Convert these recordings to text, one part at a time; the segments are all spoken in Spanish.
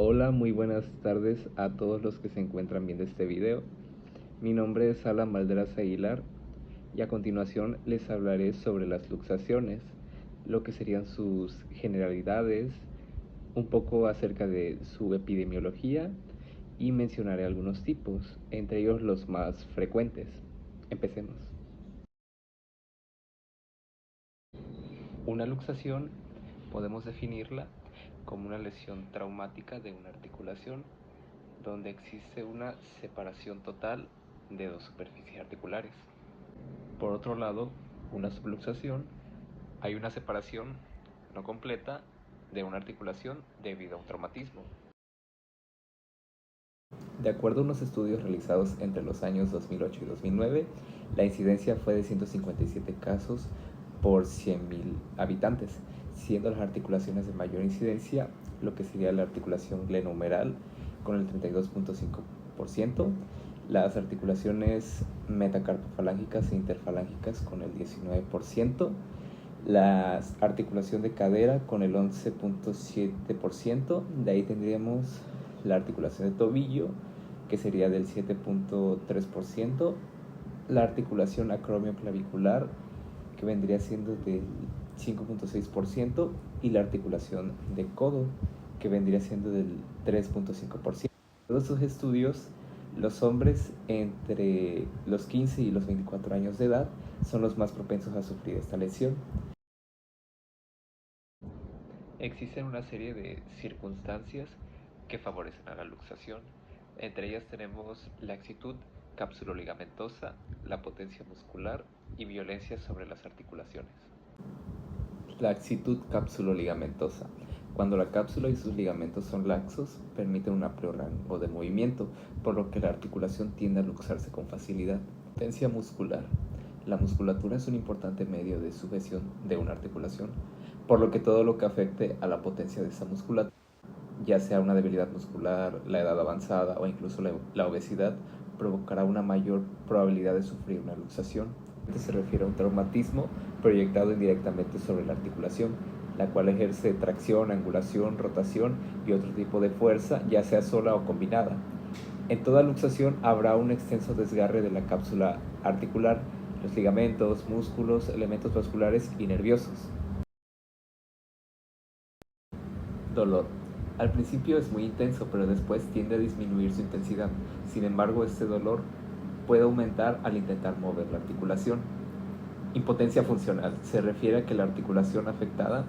Hola, muy buenas tardes a todos los que se encuentran viendo este video. Mi nombre es Alan Valderas Aguilar y a continuación les hablaré sobre las luxaciones, lo que serían sus generalidades, un poco acerca de su epidemiología y mencionaré algunos tipos, entre ellos los más frecuentes. Empecemos. Una luxación podemos definirla como una lesión traumática de una articulación donde existe una separación total de dos superficies articulares. Por otro lado, una subluxación, hay una separación no completa de una articulación debido a un traumatismo. De acuerdo a unos estudios realizados entre los años 2008 y 2009, la incidencia fue de 157 casos por 100.000 habitantes, siendo las articulaciones de mayor incidencia lo que sería la articulación glenohumeral con el 32.5%, las articulaciones metacarpofalángicas e interfalángicas con el 19%, la articulación de cadera con el 11.7%, de ahí tendríamos la articulación de tobillo, que sería del 7.3%, la articulación acromioclavicular, que vendría siendo del 5.6%, y la articulación de codo, que vendría siendo del 3.5%. En todos estos estudios, los hombres entre los 15 y los 24 años de edad son los más propensos a sufrir esta lesión. Existen una serie de circunstancias que favorecen a la luxación. Entre ellas tenemos la laxitud capsuloligamentosa, la potencia muscular y violencia sobre las articulaciones. Laxitud capsuloligamentosa. Cuando la cápsula y sus ligamentos son laxos, permiten un amplio rango de movimiento, por lo que la articulación tiende a luxarse con facilidad. Potencia muscular. La musculatura es un importante medio de sujeción de una articulación, por lo que todo lo que afecte a la potencia de esa musculatura, ya sea una debilidad muscular, la edad avanzada o incluso la obesidad, provocará una mayor probabilidad de sufrir una luxación. Esto se refiere a un traumatismo proyectado indirectamente sobre la articulación, la cual ejerce tracción, angulación, rotación y otro tipo de fuerza, ya sea sola o combinada. En toda luxación habrá un extenso desgarre de la cápsula articular, los ligamentos, músculos, elementos vasculares y nerviosos. Dolor. Al principio es muy intenso, pero después tiende a disminuir su intensidad. Sin embargo, este dolor puede aumentar al intentar mover la articulación. Impotencia funcional. Se refiere a que la articulación afectada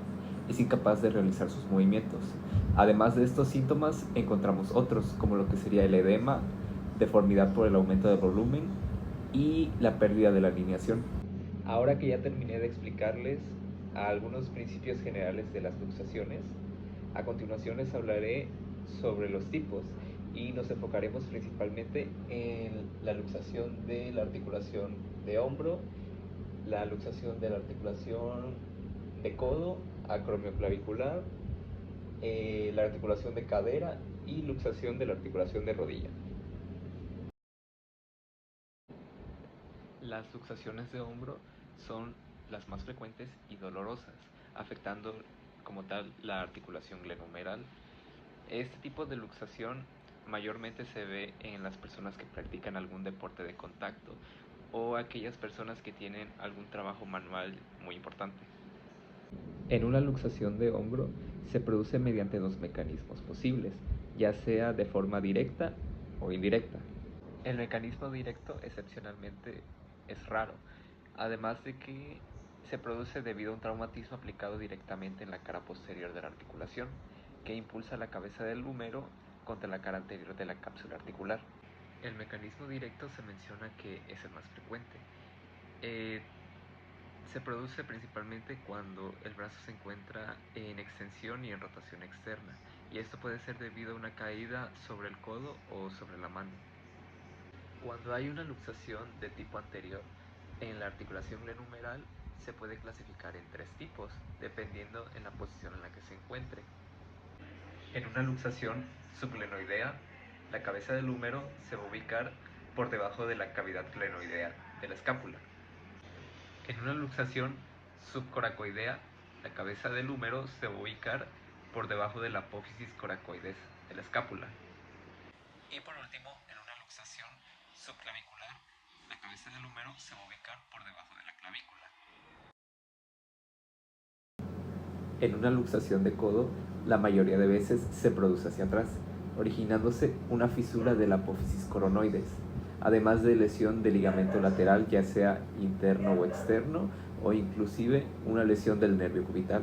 es incapaz de realizar sus movimientos. Además de estos síntomas, encontramos otros, como lo que sería el edema, deformidad por el aumento del volumen y la pérdida de la alineación. Ahora que ya terminé de explicarles algunos principios generales de las luxaciones, a continuación les hablaré sobre los tipos y nos enfocaremos principalmente en la luxación de la articulación de hombro, la luxación de la articulación de codo, acromioclavicular, la articulación de cadera y luxación de la articulación de rodilla. Las luxaciones de hombro son las más frecuentes y dolorosas, afectando como tal la articulación glenohumeral. Este tipo de luxación mayormente se ve en las personas que practican algún deporte de contacto o aquellas personas que tienen algún trabajo manual muy importante. En una luxación de hombro se produce mediante dos mecanismos posibles, ya sea de forma directa o indirecta. El mecanismo directo excepcionalmente es raro, además de que se produce debido a un traumatismo aplicado directamente en la cara posterior de la articulación, que impulsa la cabeza del húmero contra la cara anterior de la cápsula articular. El mecanismo directo se menciona que es el más frecuente. Se produce principalmente cuando el brazo se encuentra en extensión y en rotación externa, y esto puede ser debido a una caída sobre el codo o sobre la mano. Cuando hay una luxación de tipo anterior en la articulación glenohumeral, se puede clasificar en tres tipos, dependiendo en la posición en la que se encuentre. En una luxación subglenoidea, la cabeza del húmero se va a ubicar por debajo de la cavidad glenoidea de la escápula. En una luxación subcoracoidea, la cabeza del húmero se va a ubicar por debajo de la apófisis coracoides de la escápula. Y por último, en una luxación subclavicular, la cabeza del húmero se va a ubicar por debajo de la clavícula. En una luxación de codo, la mayoría de veces se produce hacia atrás, originándose una fisura de la apófisis coronoides, además de lesión del ligamento lateral, ya sea interno o externo, o inclusive una lesión del nervio cubital,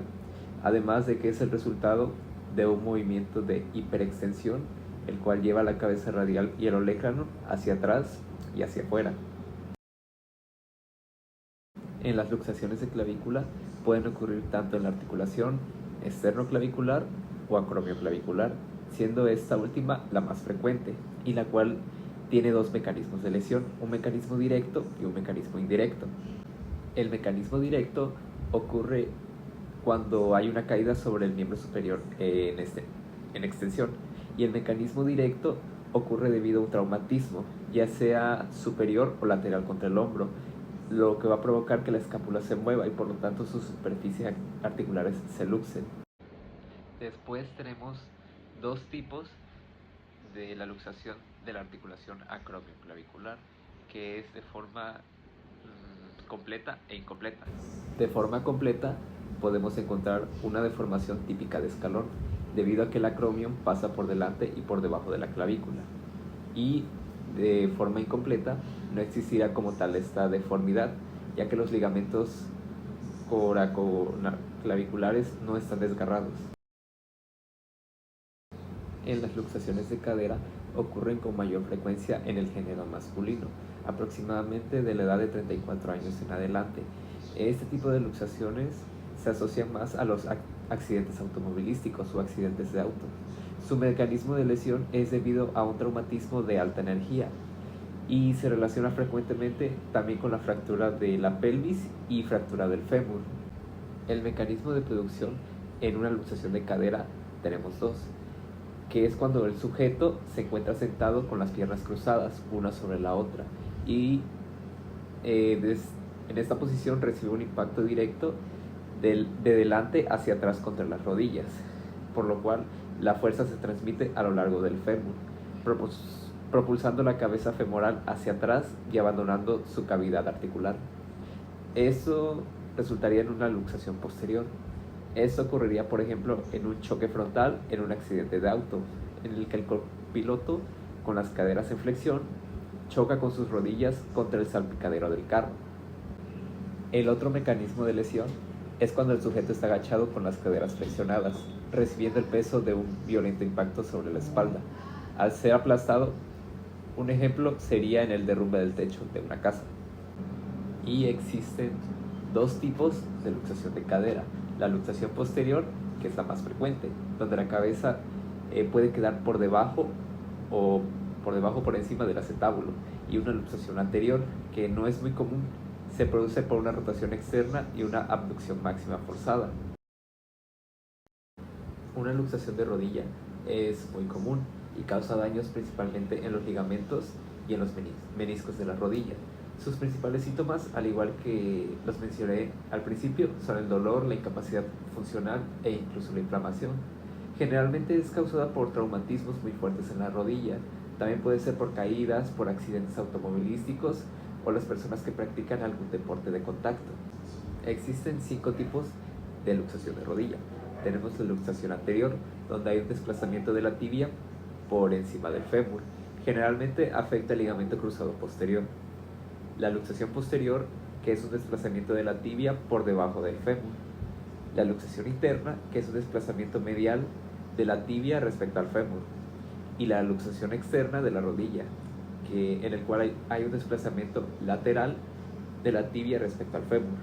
además de que es el resultado de un movimiento de hiperextensión, el cual lleva la cabeza radial y el olecrano hacia atrás y hacia afuera. En las luxaciones de clavícula pueden ocurrir tanto en la articulación esternoclavicular o acromioclavicular, siendo esta última la más frecuente y la cual tiene dos mecanismos de lesión, un mecanismo directo y un mecanismo indirecto. El mecanismo directo ocurre cuando hay una caída sobre el miembro superior en extensión, y el mecanismo directo ocurre debido a un traumatismo, ya sea superior o lateral contra el hombro, lo que va a provocar que la escápula se mueva y por lo tanto sus superficies articulares se luxen. Después tenemos dos tipos de la luxación de la articulación acromioclavicular, que es de forma completa e incompleta. De forma completa podemos encontrar una deformación típica de escalón, debido a que el acromion pasa por delante y por debajo de la clavícula. Y de forma incompleta no existirá como tal esta deformidad, ya que los ligamentos coracoclaviculares no están desgarrados. En las luxaciones de cadera ocurren con mayor frecuencia en el género masculino, aproximadamente de la edad de 34 años en adelante. Este tipo de luxaciones se asocian más a los accidentes automovilísticos o accidentes de auto. Su mecanismo de lesión es debido a un traumatismo de alta energía y se relaciona frecuentemente también con la fractura de la pelvis y fractura del fémur. El mecanismo de producción en una luxación de cadera tenemos dos, que es cuando el sujeto se encuentra sentado con las piernas cruzadas una sobre la otra y en esta posición recibe un impacto directo de delante hacia atrás contra las rodillas, por lo cual la fuerza se transmite a lo largo del fémur, propulsando la cabeza femoral hacia atrás y abandonando su cavidad articular. Eso resultaría en una luxación posterior. Esto ocurriría, por ejemplo, en un choque frontal en un accidente de auto, en el que el copiloto, con las caderas en flexión, choca con sus rodillas contra el salpicadero del carro. El otro mecanismo de lesión es cuando el sujeto está agachado con las caderas flexionadas, recibiendo el peso de un violento impacto sobre la espalda. Al ser aplastado, un ejemplo sería en el derrumbe del techo de una casa. Y existen dos tipos de luxación de cadera. La luxación posterior, que es la más frecuente, donde la cabeza puede quedar por debajo o por encima del acetábulo, y una luxación anterior, que no es muy común, se produce por una rotación externa y una abducción máxima forzada. Una luxación de rodilla es muy común y causa daños principalmente en los ligamentos y en los meniscos de la rodilla. Sus principales síntomas, al igual que los mencioné al principio, son el dolor, la incapacidad funcional e incluso la inflamación. Generalmente es causada por traumatismos muy fuertes en la rodilla. También puede ser por caídas, por accidentes automovilísticos o las personas que practican algún deporte de contacto. Existen 5 tipos de luxación de rodilla. Tenemos la luxación anterior, donde hay un desplazamiento de la tibia por encima del fémur. Generalmente afecta el ligamento cruzado posterior. La luxación posterior, que es un desplazamiento de la tibia por debajo del fémur. La luxación interna, que es un desplazamiento medial de la tibia respecto al fémur. Y la luxación externa de la rodilla, en el cual hay un desplazamiento lateral de la tibia respecto al fémur.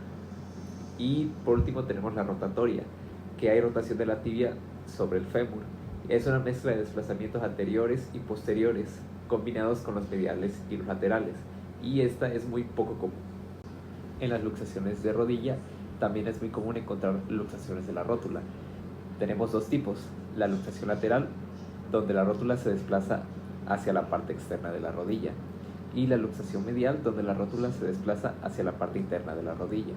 Y por último tenemos la rotatoria, que hay rotación de la tibia sobre el fémur. Es una mezcla de desplazamientos anteriores y posteriores, combinados con los mediales y los laterales, y esta es muy poco común. En las luxaciones de rodilla también es muy común encontrar luxaciones de la rótula. Tenemos dos tipos: la luxación lateral, donde la rótula se desplaza hacia la parte externa de la rodilla, y la luxación medial, donde la rótula se desplaza hacia la parte interna de la rodilla.